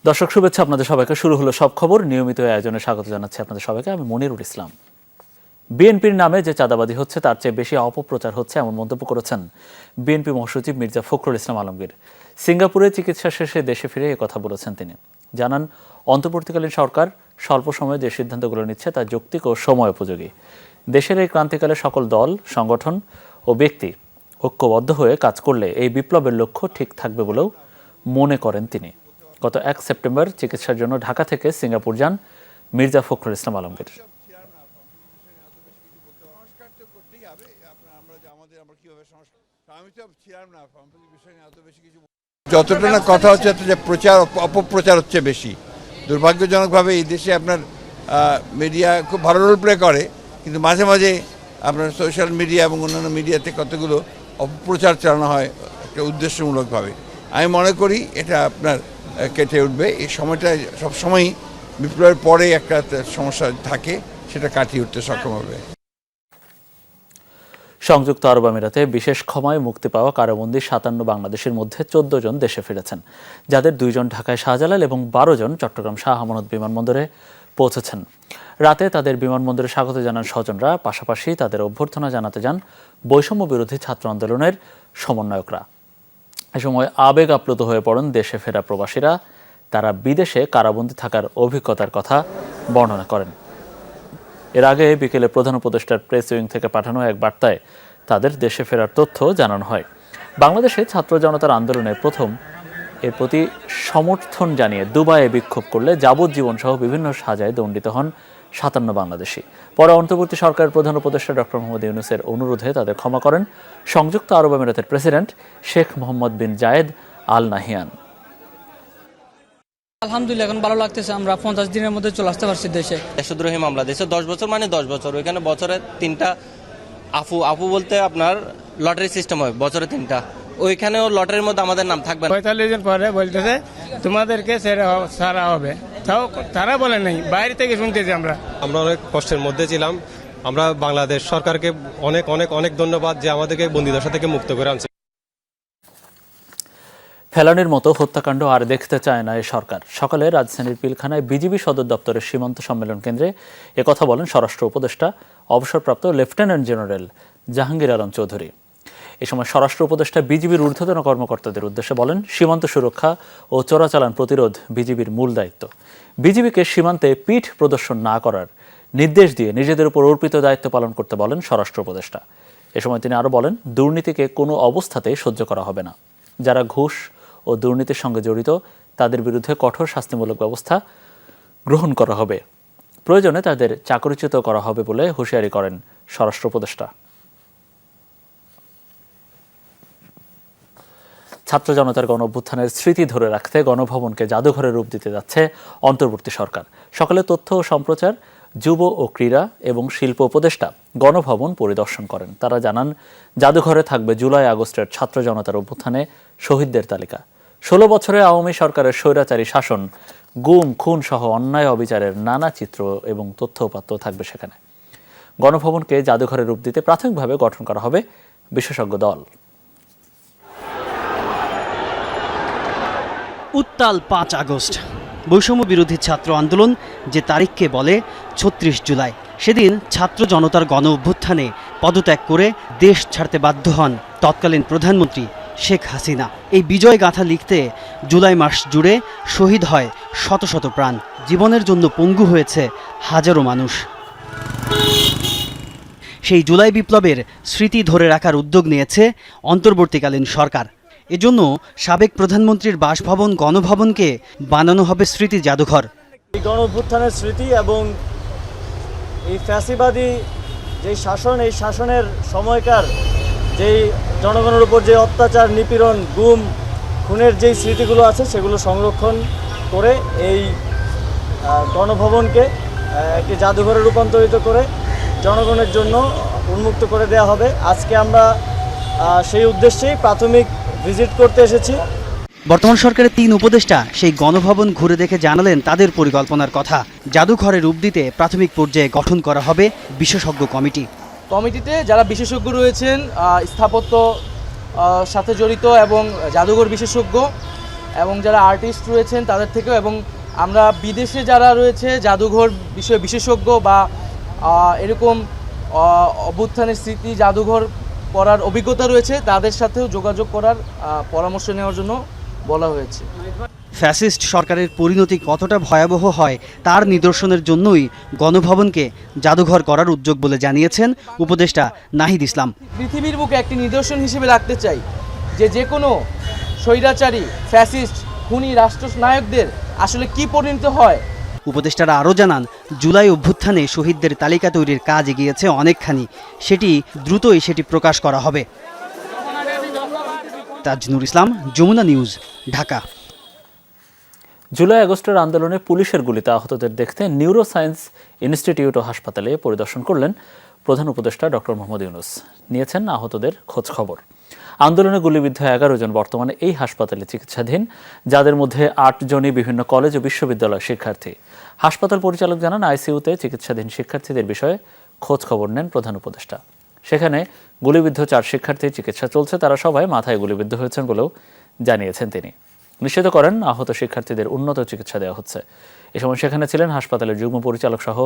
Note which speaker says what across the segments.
Speaker 1: দর্শক শুভেচ্ছা, আপনাদের সবাইকে। শুরু হলো সব খবর। নিয়মিত আয়োজনে স্বাগত জানাচ্ছি আপনাদের সবাইকে। আমি মনিরুল ইসলাম। বিএনপির নামে যে চাঁদাবাজি হচ্ছে তার চেয়ে বেশি অপপ্রচার হচ্ছে, এমন মন্তব্য করেছেন বিএনপি মহাসচিব মির্জা ফখরুল ইসলাম আলমগীর। সিঙ্গাপুরে চিকিৎসা শেষে দেশে ফিরে কথা বলেছেন তিনি। জানান, অন্তর্বর্তীকালীন সরকার স্বল্প সময়ে যে সিদ্ধান্তগুলো নিচ্ছে তা যৌক্তিক ও সময় উপযোগী। দেশের এই ক্রান্তিকালে সকল দল, সংগঠন ও ব্যক্তি ঐক্যবদ্ধ হয়ে কাজ করলে এই বিপ্লবের লক্ষ্য ঠিক থাকবে বলেও মনে করেন তিনি। গত 1 সেপ্টেম্বর চিকিৎসার জন্য ঢাকা থেকে সিঙ্গাপুর যান মির্জা ফখরুল ইসলাম আলমগীর।
Speaker 2: যতটা না কথা হচ্ছে যে প্রচার অপপ্রচার হচ্ছে বেশি। দুর্ভাগ্যজনকভাবে এই দেশে আপনার মিডিয়া খুব ভালো রোল প্লে করে, কিন্তু মাঝে মাঝে আপনার সোশ্যাল মিডিয়া এবং অন্যান্য মিডিয়াতে কতগুলো অপপ্রচার চালানো হয় একটা উদ্দেশ্যমূলকভাবে। আমি মনে করি এটা আপনার কেটে উঠবে। এই সময়টা সবসময়ই বিপ্লবের পরে একটা সমস্যা থাকে, সেটা কাটিয়ে উঠতে সক্ষম হবে।
Speaker 1: সংযুক্ত আরব আমিরাতে বিশেষ ক্ষমায় মুক্তি পাওয়া কারাবন্দী 57 বাংলাদেশের মধ্যে 14 জন দেশে ফিরেছেন, যাদের 2 জন ঢাকায় শাহজালাল এবং 12 জন চট্টগ্রাম শাহ আমানত বিমানবন্দরে পৌঁছেছেন। রাতে তাদের বিমানবন্দরে স্বাগত জানান স্বজনরা, পাশাপাশি তাদের অভ্যর্থনা জানাতে যান বৈষম্য বিরোধী ছাত্র আন্দোলনের সমন্বয়করা। এ সময় আবেগ আপ্লুত হয়ে পড়েন দেশে ফেরা প্রবাসীরা। তারা বিদেশে কারাবন্দী থাকার অভিজ্ঞতার কথা বর্ণনা করেন। এর আগে বিকেলে প্রধান উপদেষ্টার প্রেস উইং থেকে পাঠানো এক বার্তায় তাদের দেশে ফেরার তথ্য জানানো হয়। বাংলাদেশে ছাত্র জনতার আন্দোলনের প্রথম এর প্রতি সমর্থন জানিয়ে দুবাইয়ে বিক্ষোভ করলে যাবজ্জীবন সহ বিভিন্ন সাজায় দণ্ডিত হন 57 বাংলাদেশি। পরে অন্তর্বর্তী সরকারের প্রধান উপদেষ্টা ডক্টর মোহাম্মদ ইউনূসের অনুরোধে তাদের ক্ষমা করেন সংযুক্ত আরব আমিরাতের প্রেসিডেন্ট শেখ মোহাম্মদ বিন জায়েদ আল নাহিয়ান।
Speaker 3: আলহামদুলিল্লাহ, এখন ভালো লাগতেছে। আমরা 50 দিনের মধ্যে চলে আসতে পারছি দেশে।
Speaker 4: দেশদ্রোহী মামলা, দেশে 10 বছর মানে 10 বছর। ওইখানে বছরে 3টা আফু বলতে আপনার লটারি সিস্টেম হয়, বছরে 3টা। ওইখানেও লটারির মধ্যে আমাদের নাম থাকবে না।
Speaker 5: 45 দিন পরে বলতেছে তোমাদেরকে সারা হবে, তাও তারা বলে নেই, বাইরে থেকে শুনতেছি আমরা
Speaker 6: অনেক কষ্টের মধ্যে ছিলাম। আমরা বাংলাদেশ সরকারকে অনেক অনেক অনেক ধন্যবাদ যে আমাদেরকে বন্দিদশা থেকে মুক্ত করে আনছে।
Speaker 1: ফেলানির মতো হত্যাকাণ্ড আর দেখতে চায় না এই সরকার। সকালে রাজধানীর পিলখানায় বিজিবি সদর দপ্তরের সীমান্ত সম্মেলন কেন্দ্রে একথা বলেন স্বরাষ্ট্র উপদেষ্টা অবসরপ্রাপ্ত লেফটেন্যান্ট জেনারেল জাহাঙ্গীর আলম চৌধুরী। এ সময় স্বরাষ্ট্র উপদেষ্টা বিজিবির ঊর্ধ্বতন কর্মকর্তাদের উদ্দেশ্যে বলেন, সীমান্ত সুরক্ষা ও চোরাচালান প্রতিরোধ বিজিবির মূল দায়িত্ব। বিজিবিকে সীমান্তে পিঠ প্রদর্শন না করার নির্দেশ দিয়ে নিজেদের উপর অর্পিত দায়িত্ব পালন করতে বলেন স্বরাষ্ট্র উপদেষ্টা। এ সময় তিনি আরও বলেন, দুর্নীতিকে কোনো অবস্থাতেই সহ্য করা হবে না। যারা ঘুষ ও দুর্নীতির সঙ্গে জড়িত তাদের বিরুদ্ধে কঠোর শাস্তিমূলক ব্যবস্থা গ্রহণ করা হবে। প্রয়োজনে তাদের চাকরিচ্যুত করা হবে বলে হুঁশিয়ারি করেন স্বরাষ্ট্র উপদেষ্টা। ছাত্র জনতার গণ অভ্যুত্থানের স্মৃতি ধরে রাখতে গণভবনকে জাদুঘরে রূপ দিতে যাচ্ছে অন্তর্বর্তী সরকার। সকালে তথ্য ও সম্প্রচার, যুব ও ক্রীড়া এবং শিল্প উপদেষ্টা গণভবন পরিদর্শন করেন। তারা জানান, জাদুঘরে থাকবে জুলাই আগস্টের ছাত্র জনতার অভ্যুত্থানে শহীদদের তালিকা। 16 বছরে আওয়ামী সরকারের স্বৈরাচারী শাসন, গুম, খুন সহ অন্যায় অবিচারের নানা চিত্র এবং তথ্য উপাত্ত থাকবে সেখানে। গণভবনকে জাদুঘরে রূপ দিতে প্রাথমিকভাবে গঠন করা হবে বিশেষজ্ঞ দল।
Speaker 7: উত্তাল 5 আগস্ট, বৈষম্য বিরোধী ছাত্র আন্দোলন যে তারিখকে বলে 36 জুলাই। সেদিন ছাত্র জনতার গণ অভ্যুত্থানে পদত্যাগ করে দেশ ছাড়তে বাধ্য হন তৎকালীন প্রধানমন্ত্রী শেখ হাসিনা। এই বিজয় গাথা লিখতে জুলাই মাস জুড়ে শহীদ হয় শত শত প্রাণ, জীবনের জন্য পঙ্গু হয়েছে হাজারো মানুষ। সেই জুলাই বিপ্লবের স্মৃতি ধরে রাখার উদ্যোগ নিয়েছে অন্তর্বর্তীকালীন সরকার। এজন্য সাবেক প্রধানমন্ত্রীর বাসভবন গণভবনকে বানানো হবে স্মৃতি জাদুঘর।
Speaker 8: এই গণ অভ্যুত্থানের স্মৃতি এবং এই ফ্যাসিবাদী যেই শাসন, এই শাসনের সময়কার যেই জনগণের উপর যে অত্যাচার, নিপীড়ন, গুম, খুনের যেই স্মৃতিগুলো আছে সেগুলো সংরক্ষণ করে এই গণভবনকে একটি জাদুঘরে রূপান্তরিত করে জনগণের জন্য উন্মুক্ত করে দেওয়া হবে। আজকে আমরা সেই উদ্দেশ্যেই প্রাথমিক ভিজিট করতে এসেছি।
Speaker 7: বর্তমান সরকারের 3 উপদেষ্টা সেই গণভবন ঘুরে দেখে জানালেন তাদের পরিকল্পনার কথা। জাদুঘরে রূপ দিতে প্রাথমিক পর্যায়ে গঠন করা হবে বিশেষজ্ঞ কমিটি।
Speaker 3: কমিটিতে যারা বিশেষজ্ঞ রয়েছেন, স্থাপত্য সাথে জড়িত এবং জাদুঘর বিশেষজ্ঞ
Speaker 9: এবং যারা আর্টিস্ট রয়েছেন তাদের থেকেও, এবং আমরা বিদেশে যারা রয়েছে জাদুঘর বিষয়ে বিশেষজ্ঞ বা এরকম অভ্যুত্থানের স্মৃতি জাদুঘর করার অভিজ্ঞতা রয়েছে তাদের সাথেও যোগাযোগ করার পরামর্শ নেওয়ার জন্য বলা হয়েছে।
Speaker 7: ফ্যাসিস্ট সরকারের পরিণতি কতটা ভয়াবহ হয় তার নিদর্শনের জন্যই গণভবনকে জাদুঘর করার উদ্যোগ বলে জানিয়েছেন উপদেষ্টা নাহিদ ইসলাম।
Speaker 9: পৃথিবীর বুকে একটি নিদর্শন হিসেবে রাখতে চাই যে কোনো স্বৈরাচারী ফ্যাসিস্ট খুনি রাষ্ট্রনায়কদের আসলে কি পরিণত হয়।
Speaker 7: উপদেষ্টারা আরও জানান, জুলাই অভ্যুত্থানে শহীদদের তালিকা তৈরির কাজ এগিয়েছে অনেকখানি, দ্রুতই সেটি প্রকাশ করা হবে। তাজনুর ইসলাম, যমুনা নিউজ, ঢাকা।
Speaker 1: জুলাই আগস্টের আন্দোলনে পুলিশের গুলিতে আহতদের দেখতে নিউরো সায়েন্স ইনস্টিটিউট ও হাসপাতালে পরিদর্শন করলেন প্রধান উপদেষ্টা ডক্টর মোহাম্মদ ইউনূস। নিয়েছেন আহতদের খোঁজ খবর। আন্দোলনে গুলিবিদ্ধ 11 জন বর্তমানে এই হাসপাতালে চিকিৎসাধীন, যাদের মধ্যে 8 জনই বিভিন্ন কলেজ ও বিশ্ববিদ্যালয়ের শিক্ষার্থী। হাসপাতাল পরিচালক জানান, আইসিইউতে চিকিৎসাধীন শিক্ষার্থীদের বিষয়ে খোঁজ খবর নেন প্রধান উপদেষ্টা। সেখানে গুলিবিদ্ধ 4 শিক্ষার্থীর চিকিৎসা চলছে, তারা সবাই মাথায় গুলিবিদ্ধ হয়েছেন বলেও জানিয়েছেন তিনি। নিশ্চিত করেন আহত শিক্ষার্থীদের উন্নত চিকিৎসা দেওয়া হচ্ছে। এ সময় সেখানে ছিলেন হাসপাতালের যুগ্ম পরিচালক সহ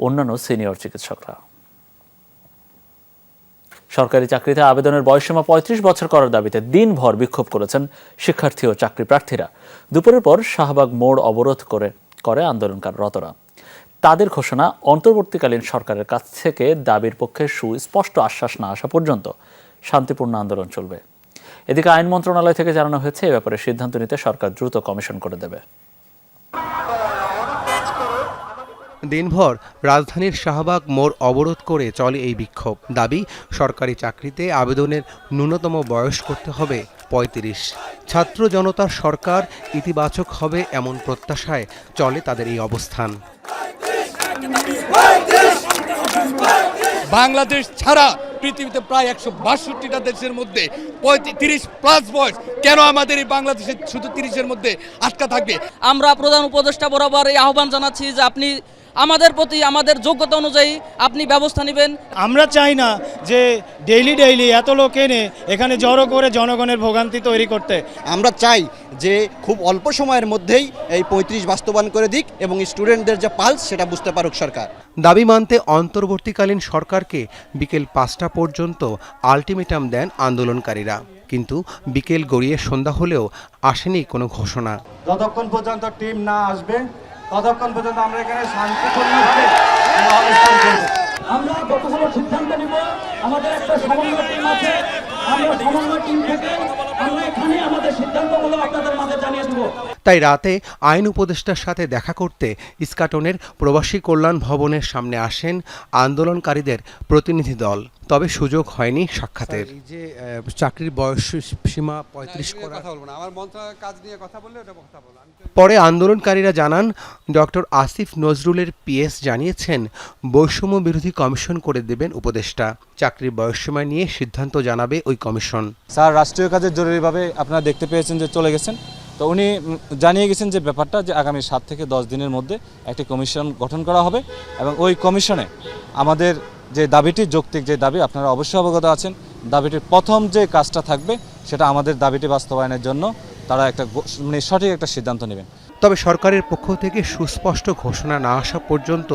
Speaker 1: অন্যান্য সিনিয়র চিকিৎসকরা। সরকারি চাকরিতে আবেদনের বয়সসীমা 35 বছর করার দাবিতে দিনভর বিক্ষোভ করেছেন শিক্ষার্থী ও চাকরি প্রার্থীরা। দুপুরের পর শাহবাগ মোড় অবরোধ করে আন্দোলনরতরা। তাদের ঘোষণা, অন্তর্বর্তীকালীন সরকারের কাছ থেকে দাবির পক্ষে সুস্পষ্ট আশ্বাস না আসা পর্যন্ত শান্তিপূর্ণ আন্দোলন চলবে। এদিকে আইন মন্ত্রণালয় থেকে জানানো হয়েছে, এ ব্যাপারে সিদ্ধান্ত নিতে সরকার দ্রুত কমিশন করে দেবে।
Speaker 10: দিনভর রাজধানীর শাহবাগ মোড় অবরোধ করে চলে এই বিক্ষোভ। দাবি, সরকারি চাকরিতে আবেদনের ন্যূনতম বয়স করতে হবে 35। ছাত্র জনতার সরকার ইতিবাচক হবে এমন প্রত্যাশায় চলে তাদের এই অবস্থান।
Speaker 11: বাংলাদেশ ছাড়া পৃথিবীতে প্রায় 162টা দেশের মধ্যে 35+ বয়স, কেন আমাদের এই বাংলাদেশের শুধু 30-এর মধ্যে আটকা থাকবে?
Speaker 3: আমরা প্রধান উপদেষ্টা বরাবর এই আহ্বান জানাচ্ছি যে আপনি আমাদের প্রতি আমাদের যোগ্যতা অনুযায়ী আপনি ব্যবস্থা নেবেন।
Speaker 5: আমরা চাই না যে ডেইলি এত লোক এনে এখানে জড়ো করে জনগণের ভোগান্তি তৈরি করতে।
Speaker 12: আমরা চাই যে খুব অল্প সময়ের মধ্যেই এই 35 বাস্তবায়ন করে দিক এবং স্টুডেন্টদের যে পালস সেটা বুঝতে পারুক সরকার।
Speaker 10: দাবি মানতে অন্তর্বর্তীকালীন সরকারকে বিকেল 5টা পর্যন্ত আলটিমেটাম দেন আন্দোলনকারীরা, কিন্তু বিকেল গড়িয়ে সন্ধ্যা হলেও আসেনি কোনো ঘোষণা।
Speaker 8: যতক্ষণ পর্যন্ত টিম না আসবে ততক্ষণ পর্যন্ত আমরা এখানে শান্তিপূর্ণভাবে অবস্থান করব। আমরা যতগুলো সিদ্ধান্ত নিব, আমাদের একটা সমন্বয় টিম আছে, আমরা সমন্বয় টিম থেকে আমরা এখানে আমাদের সিদ্ধান্তগুলো আপনাদের মাঝে জানিয়ে দেব।
Speaker 10: তাই রাতে আইন উপদেষ্টার সাথে দেখা করতে ইস্কাটনের প্রবাসী কল্যাণ ভবনের সামনে আসেন আন্দোলনকারীদের প্রতিনিধি দল, তবে সুযোগ হয়নি সাক্ষাতের। যে চাকরির বয়স সীমা 35 করা, কথা বলবো না, আমার মন্ত্রণালয়ের কাজ নিয়ে কথা বললে ওটা কথা বলবো। পরে আন্দোলনকারীরা জানান, ডক্টর আসিফ নজরুলের পিএস জানিয়েছেন বৈষম্য বিরোধী কমিশন করে দেবেন উপদেষ্টা। চাকরির বয়সসীমা নিয়ে সিদ্ধান্ত জানাবে ওই কমিশন।
Speaker 13: স্যার রাষ্ট্রীয় কাজে জরুরিভাবে আপনারা দেখতে পেয়েছেন যে চলে গেছেন, তো উনি জানিয়ে গেছেন যে ব্যাপারটা যে আগামী 7 থেকে 10 দিনের মধ্যে একটি কমিশন গঠন করা হবে এবং ওই কমিশনে আমাদের যে দাবিটি যৌক্তিক যে দাবি, আপনারা অবশ্যই অবগত আছেন, দাবিটির প্রথম যে কাজটা থাকবে সেটা আমাদের দাবিটি বাস্তবায়নের জন্য তারা একটা সঠিক একটা সিদ্ধান্ত নেবেন।
Speaker 10: তবে সরকারের পক্ষ থেকে সুস্পষ্ট ঘোষণা না আসা পর্যন্ত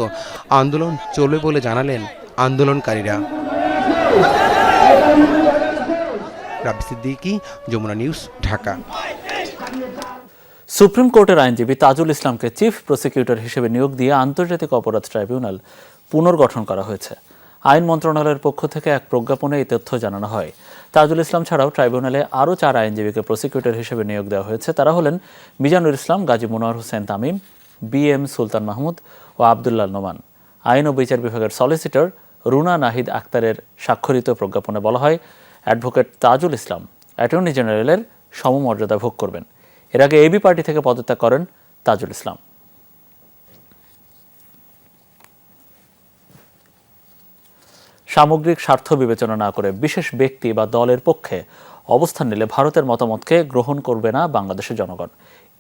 Speaker 10: আন্দোলন চলবে বলে জানালেন আন্দোলনকারীরা। রাবি সিদ্দিকী, যমুনা নিউজ, ঢাকা।
Speaker 1: সুপ্রিম কোর্টের আইনজীবী তাজুল ইসলামকে চিফ প্রসিকিউটর হিসেবে নিয়োগ দিয়ে আন্তর্জাতিক অপরাধ ট্রাইব্যুনাল পুনর্গঠন করা হয়েছে। আইন মন্ত্রণালয়ের পক্ষ থেকে এক প্রজ্ঞাপনে এই তথ্য জানানো হয়। তাজুল ইসলাম ছাড়াও ট্রাইব্যুনালে আরও 4 আইনজীবীকে প্রসিকিউটর হিসেবে নিয়োগ দেওয়া হয়েছে। তারা হলেন মিজানুর ইসলাম, গাজী মনোয়ার হোসেন তামিম, BM সুলতান মাহমুদ ও আবদুল্লাহ নোমান। আইন ও বিচার বিভাগের সলিসিটর রুনা নাহিদ আক্তারের স্বাক্ষরিত প্রজ্ঞাপনে বলা হয়, অ্যাডভোকেট তাজুল ইসলাম অ্যাটর্নি জেনারেলের সমমর্যাদা ভোগ করবেন। এর আগে এবি পার্টি থেকে পদত্যাগ করেন তাজুল ইসলাম। সামগ্রিক স্বার্থ বিবেচনা না করে বিশেষ ব্যক্তি বা দলের পক্ষে অবস্থান নিলে ভারতের মতামতকে গ্রহণ করবে না বাংলাদেশের জনগণ।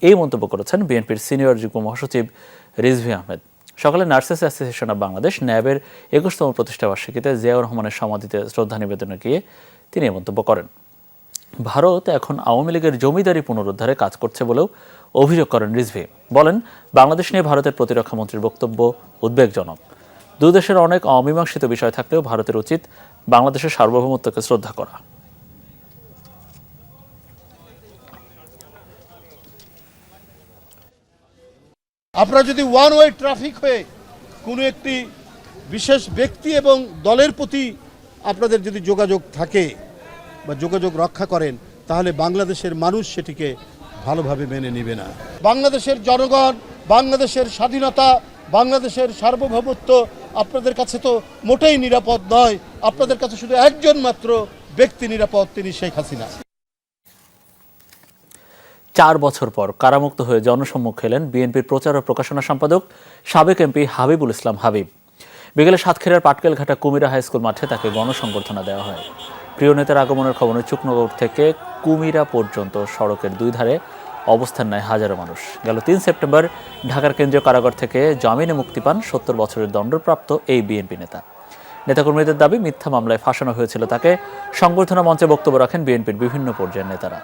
Speaker 1: এই মন্তব্য করেছেন বিএনপির সিনিয়র যুগ্ম মহাসচিব রিজভী আহমেদ। সকালে নার্সেস অ্যাসোসিয়েশন অব বাংলাদেশ ন্যাবের 21তম প্রতিষ্ঠাবার্ষিকীতে জিয়াউর রহমানের সমাধিতে শ্রদ্ধা নিবেদনে গিয়ে তিনি এই মন্তব্য করেন। ভারত এখন আওয়ামী লীগের জমিদারি পুনরুদ্ধারে কাজ করছে বলেও অভিযোগ করেন রিজভী। বলেন, বাংলাদেশ নিয়ে ভারতের প্রতিরক্ষা মন্ত্রীর বক্তব্য উদ্বেগজনক। দুই দেশের অনেক অমীমাংসিত বিষয় থাকলেও ভারতের উচিত বাংলাদেশের সার্বভৌমত্বকে শ্রদ্ধা করা।
Speaker 14: আপনারা যদি ওয়ান ওয়ে ট্রাফিক হয়ে কোনো একটি বিশেষ ব্যক্তি এবং দলের প্রতি আপনাদের যদি যোগাযোগ থাকে বা যোগাযোগ রক্ষা করেন, তাহলে বাংলাদেশের মানুষ সেটিকে ভালোভাবে মেনে নেবে না। বাংলাদেশের জনগণ, বাংলাদেশের স্বাধীনতা, বাংলাদেশের সার্বভৌমত্ব আপনাদের কাছে তো মোটেই নিরাপদ নয়। আপনাদের কাছে শুধু একজন মাত্র ব্যক্তি নিরাপদ, তিনি শেখ হাসিনা।
Speaker 1: 4 বছর পর কারামুক্ত হয়ে জনসম্মুখে এলেন বিএনপির প্রচার ও প্রকাশনা সম্পাদক সাবেক এমপি হাবিবুল ইসলাম হাবিব। বিকেলে সাতক্ষীরার পাটকেলঘাটা কুমিরা হাই স্কুল মাঠে তাকে গণসংবর্ধনা দেওয়া হয়। প্রিয় নেতার আগমনের খবরে চুকনগর থেকে কুমিরা পর্যন্ত সড়কের দুই ধারে অবস্থান নেয় হাজারো মানুষ। গেল 3 সেপ্টেম্বর ঢাকার কেন্দ্রীয় কারাগার থেকে জামিনে মুক্তি পান 70 বছরের দণ্ডপ্রাপ্ত এই বিএনপি নেতা। নেতাকর্মীদের দাবি, মিথ্যা মামলায় ফাঁসানো হয়েছিল তাকে। সংবর্ধনা মঞ্চে বক্তব্য রাখেন বিএনপির বিভিন্ন পর্যায়ের নেতারা।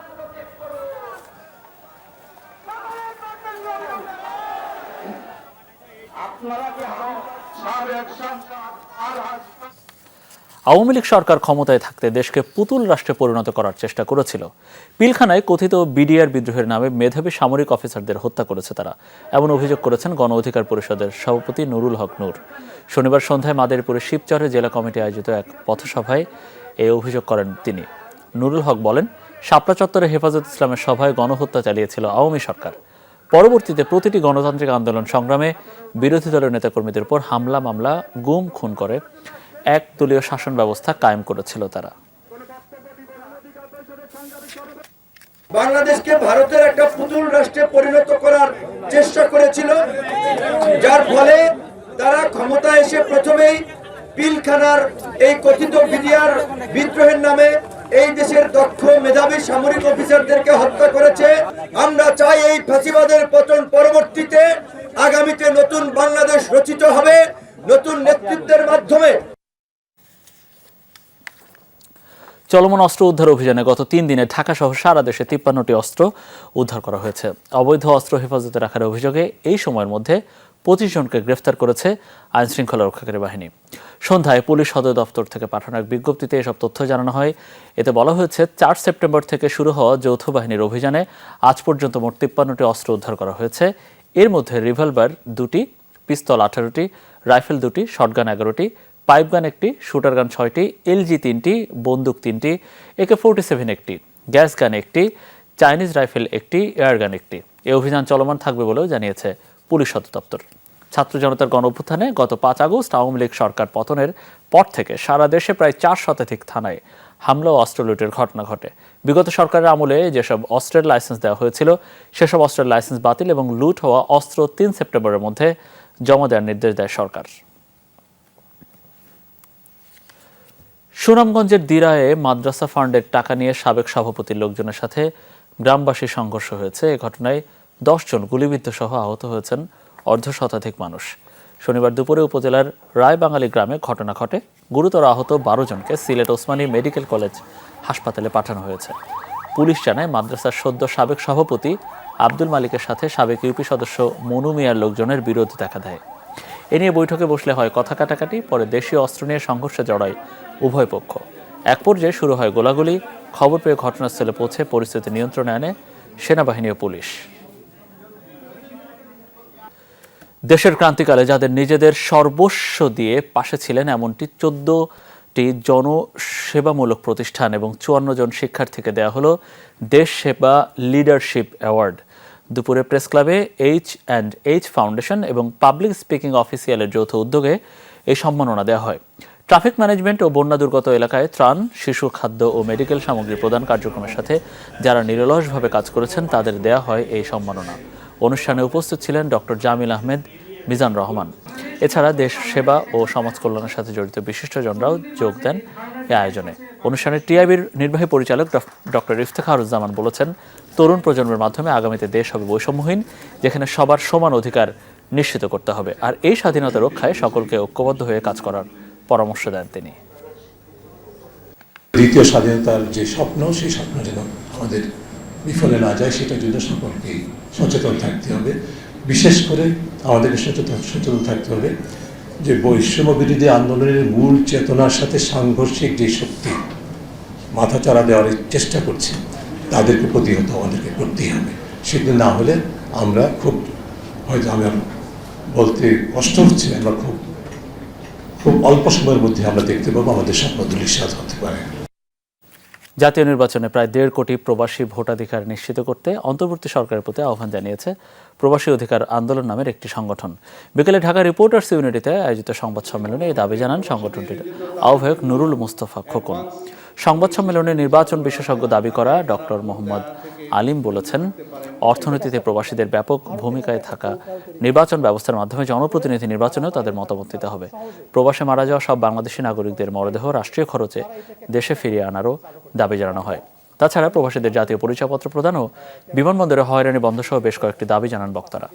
Speaker 1: আওয়ামী লীগ সরকার ক্ষমতায় থাকতে দেশকে পুতুল রাষ্ট্রে পরিণত করার চেষ্টা করেছিল। পিলখানায় কথিত বিডিআর বিদ্রোহের নামে মেধাবী সামরিক অফিসারদের হত্যা করেছে তারা, এমন অভিযোগ করেছেন গণ অধিকার পরিষদের সভাপতি নুরুল হক নূর। শনিবার সন্ধ্যায় মাদারীপুরের শিবচরে জেলা কমিটি আয়োজিত এক পথসভায় এই অভিযোগ করেন তিনি। নুরুল হক বলেন, শাপলা চত্বরে হেফাজত ইসলামের সভায় গণহত্যা চালিয়েছিল আওয়ামী সরকার। পরবর্তীতে প্রতিটি গণতান্ত্রিক আন্দোলন সংগ্রামে বিরোধী দলের নেতাকর্মীদের উপর হামলা, মামলা, গুম, খুন করে এক দলীয় শাসন ব্যবস্থা কায়েম করেছিল তারা।
Speaker 15: বাংলাদেশকে ভারতের একটা পুতুল রাষ্ট্রে পরিণত করার চেষ্টা করেছিল, যার ফলে তারা ক্ষমতায় এসে প্রথমেই পিলখানার এই কথিত বিডিআর বিদ্রোহের নামে এই দেশের দক্ষ মেধাবী সামরিক অফিসারদেরকে হত্যা করেছে। আমরা চাই এই ফ্যাসিবাদের পতন পরবর্তীতে আগামীতে নতুন বাংলাদেশ রচিত হবে নতুন নেতৃত্বের মাধ্যমে।
Speaker 1: চলমান অস্ত্র উদ্ধার অভিযানে গত 3 দিনে ঢাকা সহ সারা দেশে 53টি অস্ত্র উদ্ধার করা হয়েছে। অবৈধ অস্ত্র হেফাজতে রাখার অভিযোগে এই সময়ের মধ্যে 25 জনকে গ্রেফতার করেছে আইন শৃঙ্খলা রক্ষাকারী বাহিনী। সন্ধ্যায় পুলিশ সদর দপ্তর থেকে পাঠানো এক বিজ্ঞপ্তিতে এসব তথ্য জানানো হয়। এতে বলা হয়েছে, 4 সেপ্টেম্বর থেকে শুরু হওয়া যৌথ বাহিনীর অভিযানে আজ পর্যন্ত মোট 53টি অস্ত্র উদ্ধার করা হয়েছে। এর মধ্যে রিভলভার 2টি, পিস্তল 18টি, রাইফেল 2টি, শটগান 11টি, পাইপগান 1টি, শুটার গান 6টি, এলজি 3টি, বন্দুক 3টি, AK-47 1টি, গ্যাস গান 1টি, চাইনিজ রাইফেল 1টি, এয়ারগান 1টি। এই অভিযান চলমান থাকবে বলেও জানিয়েছে পুলিশ সদর দপ্তর। ছাত্র জনতার গণ অভ্যুত্থানে গত 5 আগস্ট আওয়ামী লীগ সরকার পতনের পর থেকে সারা দেশে প্রায় 4 শতাধিক থানায় হামলা ও অস্ত্র লুটের ঘটনা ঘটে। বিগত সরকারের আমলে যেসব অস্ত্রের লাইসেন্স দেওয়া হয়েছিল সেসব অস্ত্রের লাইসেন্স বাতিল এবং লুট হওয়া অস্ত্র 3 সেপ্টেম্বরের মধ্যে জমা দেওয়ার নির্দেশ দেয় সরকার। সুনামগঞ্জের দিরায়ে মাদ্রাসা ফান্ডের টাকা নিয়ে সাবেক সভাপতির লোকজনের সাথে গ্রামবাসী সংঘর্ষ হয়েছে। এ ঘটনায় 10 জন গুলিবিদ্ধ সহ আহত হয়েছেন অর্ধশতাধিক মানুষ। শনিবার দুপুরে উপজেলার রায়বাঙালি গ্রামে ঘটনা ঘটে। গুরুতর আহত 12 জনকে সিলেট ওসমানী মেডিকেল কলেজ হাসপাতালে পাঠানো হয়েছে। পুলিশ জানায়, মাদ্রাসার সদ্য সাবেক সভাপতি আব্দুল মালিকের সাথে সাবেক ইউপি সদস্য মনু মিয়ার লোকজনের বিরোধ দেখা দেয়। এ নিয়ে বৈঠকে বসলে হয় কথা কাটাকাটি, পরে দেশীয় অস্ত্র নিয়ে সংঘর্ষে জড়ায় উভয় পক্ষ। এক পর্যায়ে শুরু হয় গোলাগুলি। খবর পেয়ে ঘটনাস্থলে পৌঁছে পরিস্থিতি নিয়ন্ত্রণে আনে সেনাবাহিনী ও পুলিশ। দেশের ক্রান্তিকালে যাদের নিজেদের সর্বস্ব দিয়ে পাশে ছিলেন এমনটি 14টি জনসেবামূলক প্রতিষ্ঠান এবং 54 জন শিক্ষার্থীকে দেওয়া হলো দেশ সেবা লিডারশিপ অ্যাওয়ার্ড। দুপুরে প্রেস ক্লাবে H&H ফাউন্ডেশন এবং পাবলিক স্পিকিং অফিসিয়ালের যৌথ উদ্যোগে এই সম্মাননা দেওয়া হয়। ট্রাফিক ম্যানেজমেন্ট ও বন্যা দুর্গত এলাকায় ত্রাণ, শিশু খাদ্য ও মেডিকেল সামগ্রী প্রদান কার্যক্রমের সাথে যারা নিরলসভাবে কাজ করেছেন তাদের দেয়া হয় এই সম্মাননা। অনুষ্ঠানে উপস্থিত ছিলেন ডক্টর জামিল আহমেদ, মিজান রহমান। এছাড়া দেশ সেবা ও সমাজ কল্যাণের সাথে জড়িত বিশিষ্টজনরাও যোগ দেন এই আয়োজনে। অনুষ্ঠানে টিআইবির নির্বাহী পরিচালক ডক্টর ইফতেখারুজ্জামান বলেছেন, তরুণ প্রজন্মের মাধ্যমে আগামীতে দেশ হবে বৈষম্যহীন, যেখানে সবার সমান অধিকার নিশ্চিত করতে হবে। আর এই স্বাধীনতা রক্ষায় সকলকে ঐক্যবদ্ধ হয়ে কাজ করার পরামর্শ দেন তিনি।
Speaker 16: দ্বিতীয় স্বাধীনতার যে স্বপ্ন, সেই স্বপ্ন যেন আমাদের বিফলে না যায়, সেটার জন্য সকলকেই সচেতন থাকতে হবে। বিশেষ করে আমাদেরকে সচেতন থাকতে হবে যে বৈষম্য বিরোধী আন্দোলনের মূল চেতনার সাথে সাংঘর্ষিক যে শক্তি মাথাচাড়া দেওয়ার চেষ্টা করছে, তাদেরকে প্রতিহত আমাদেরকে করতেই হবে। সেটা না হলে আমরা হয়তো আমার বলতে কষ্ট হচ্ছে, আমরা খুব অল্প সময়ের মধ্যে আমরা দেখতে পাবো আমাদের স্বপ্ন ধূলিসাৎ হতে পারে।
Speaker 1: জাতীয় নির্বাচনে প্রায় 1.5 কোটি প্রবাসী ভোটাধিকার নিশ্চিত করতে অন্তর্বর্তী সরকারের প্রতি আহ্বান জানিয়েছে প্রবাসী অধিকার আন্দোলন নামের একটি সংগঠন। বিকেলে ঢাকা রিপোর্টার্স ইউনিটিতে আয়োজিত সংবাদ সম্মেলনে এই দাবি জানান সংগঠনটির আহ্বায়ক নুরুল মুস্তফা খোকন। সংবাদ সম্মেলনে নির্বাচন বিশেষজ্ঞ দাবি করা ডক্টর মোহাম্মদ আলিম বলেছেন, অর্থনীতিতে প্রবাসীদের ব্যাপক ভূমিকায় থাকা নির্বাচন ব্যবস্থার মাধ্যমে জনপ্রতিনিধি নির্বাচনেও তাদের মতামত দিতে হবে। প্রবাসে মারা যাওয়া সব বাংলাদেশি নাগরিকদের মরদেহ রাষ্ট্রীয় খরচে দেশে ফিরিয়ে আনারও দাবি জানানো হয়। তাছাড়া প্রবাসীদের জাতীয় পরিচয়পত্র প্রদান ও বিমানবন্দরে হয়রানি বন্ধ সহ বেশ কয়েকটি দাবি জানান বক্তারা।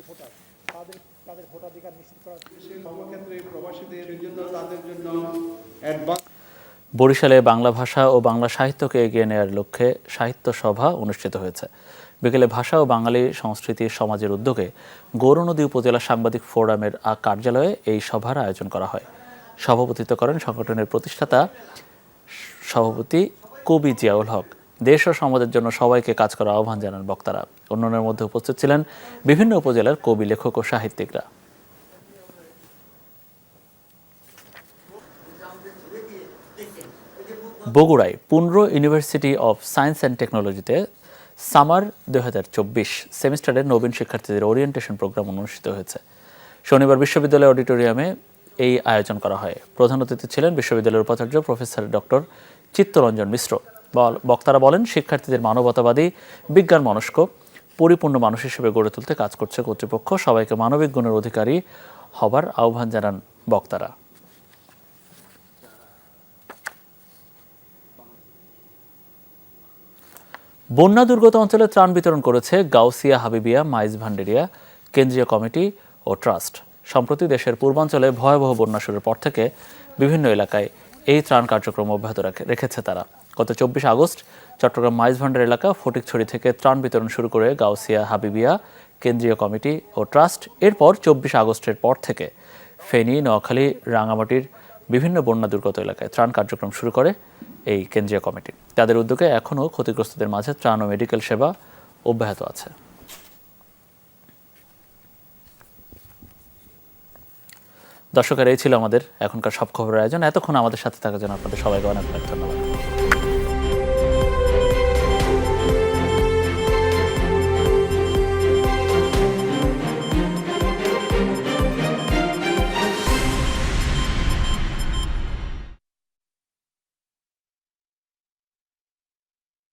Speaker 1: বরিশালে বাংলা ভাষা ও বাংলা সাহিত্যকে এগিয়ে নেওয়ার লক্ষ্যে সাহিত্য সভা অনুষ্ঠিত হয়েছে। বিকেলে ভাষা ও বাঙালি সংস্কৃতি সমাজের উদ্যোগে গৌরনদী উপজেলা সাংবাদিক ফোরামের কার্যালয়ে এই সভার আয়োজন করা হয়। সভাপতিত্ব করেন সংগঠনের প্রতিষ্ঠাতা সভাপতি কবি জিয়াউল হক। দেশ ও সমাজের জন্য সবাইকে কাজ করার আহ্বান জানান বক্তারা। অন্যান্যের মধ্যে উপস্থিত ছিলেন বিভিন্ন উপজেলার কবি, লেখক ও সাহিত্যিকরা। বগুড়ায় পুনরো ইউনিভার্সিটি অফ সায়েন্স অ্যান্ড টেকনোলজিতে সামার 2024 সেমিস্টারের নবীন শিক্ষার্থীদের ওরিয়েন্টেশন প্রোগ্রাম অনুষ্ঠিত হয়েছে। শনিবার বিশ্ববিদ্যালয় অডিটোরিয়ামে এই আয়োজন করা হয়। প্রধান অতিথি ছিলেন বিশ্ববিদ্যালয়ের উপাচার্য প্রফেসর ডক্টর চিত্তরঞ্জন মিশ্র। বক্তারা বলেন, শিক্ষার্থীদের মানবতাবাদী, বিজ্ঞান মনস্ক, পরিপূর্ণ মানুষ হিসেবে গড়ে তুলতে কাজ করছে কর্তৃপক্ষ। সবাইকে মানবিক গুণের অধিকারী হবার আহ্বান জানান বক্তারা। বন্যা দুর্গত অঞ্চলে ত্রাণ বিতরণ করেছে গাউসিয়া হাবিবিয়া মাইজ ভান্ডেরিয়া কেন্দ্রীয় কমিটি ও ট্রাস্ট। সম্প্রতি দেশের পূর্বাঞ্চলে ভয়াবহ বন্যা শুরুর পর থেকে বিভিন্ন এলাকায় এই ত্রাণ কার্যক্রম অব্যাহত রেখেছে তারা। গত 24 আগস্ট চট্টগ্রাম মাইজ ভান্ডার এলাকা ফটিকছড়ি থেকে ত্রাণ বিতরণ শুরু করে গাউসিয়া হাবিবিয়া কেন্দ্রীয় কমিটি ও ট্রাস্ট। এরপর 24 আগস্টের পর থেকে ফেনী, নোয়াখালী, রাঙামাটির বিভিন্ন বন্যা দুর্গত এলাকায় ত্রাণ কার্যক্রম শুরু করে এই কেন্দ্রীয় কমিটি। তাদের উদ্যোগে এখনও ক্ষতিগ্রস্তদের মাঝে ত্রাণ ও মেডিকেল সেবা অব্যাহত আছে। দর্শকের এই ছিল আমাদের এখনকার সব খবরের আয়োজন। এতক্ষণ আমাদের সাথে থাকার জন্য আপনাদের সবাইকে অনেক অনেক ধন্যবাদ।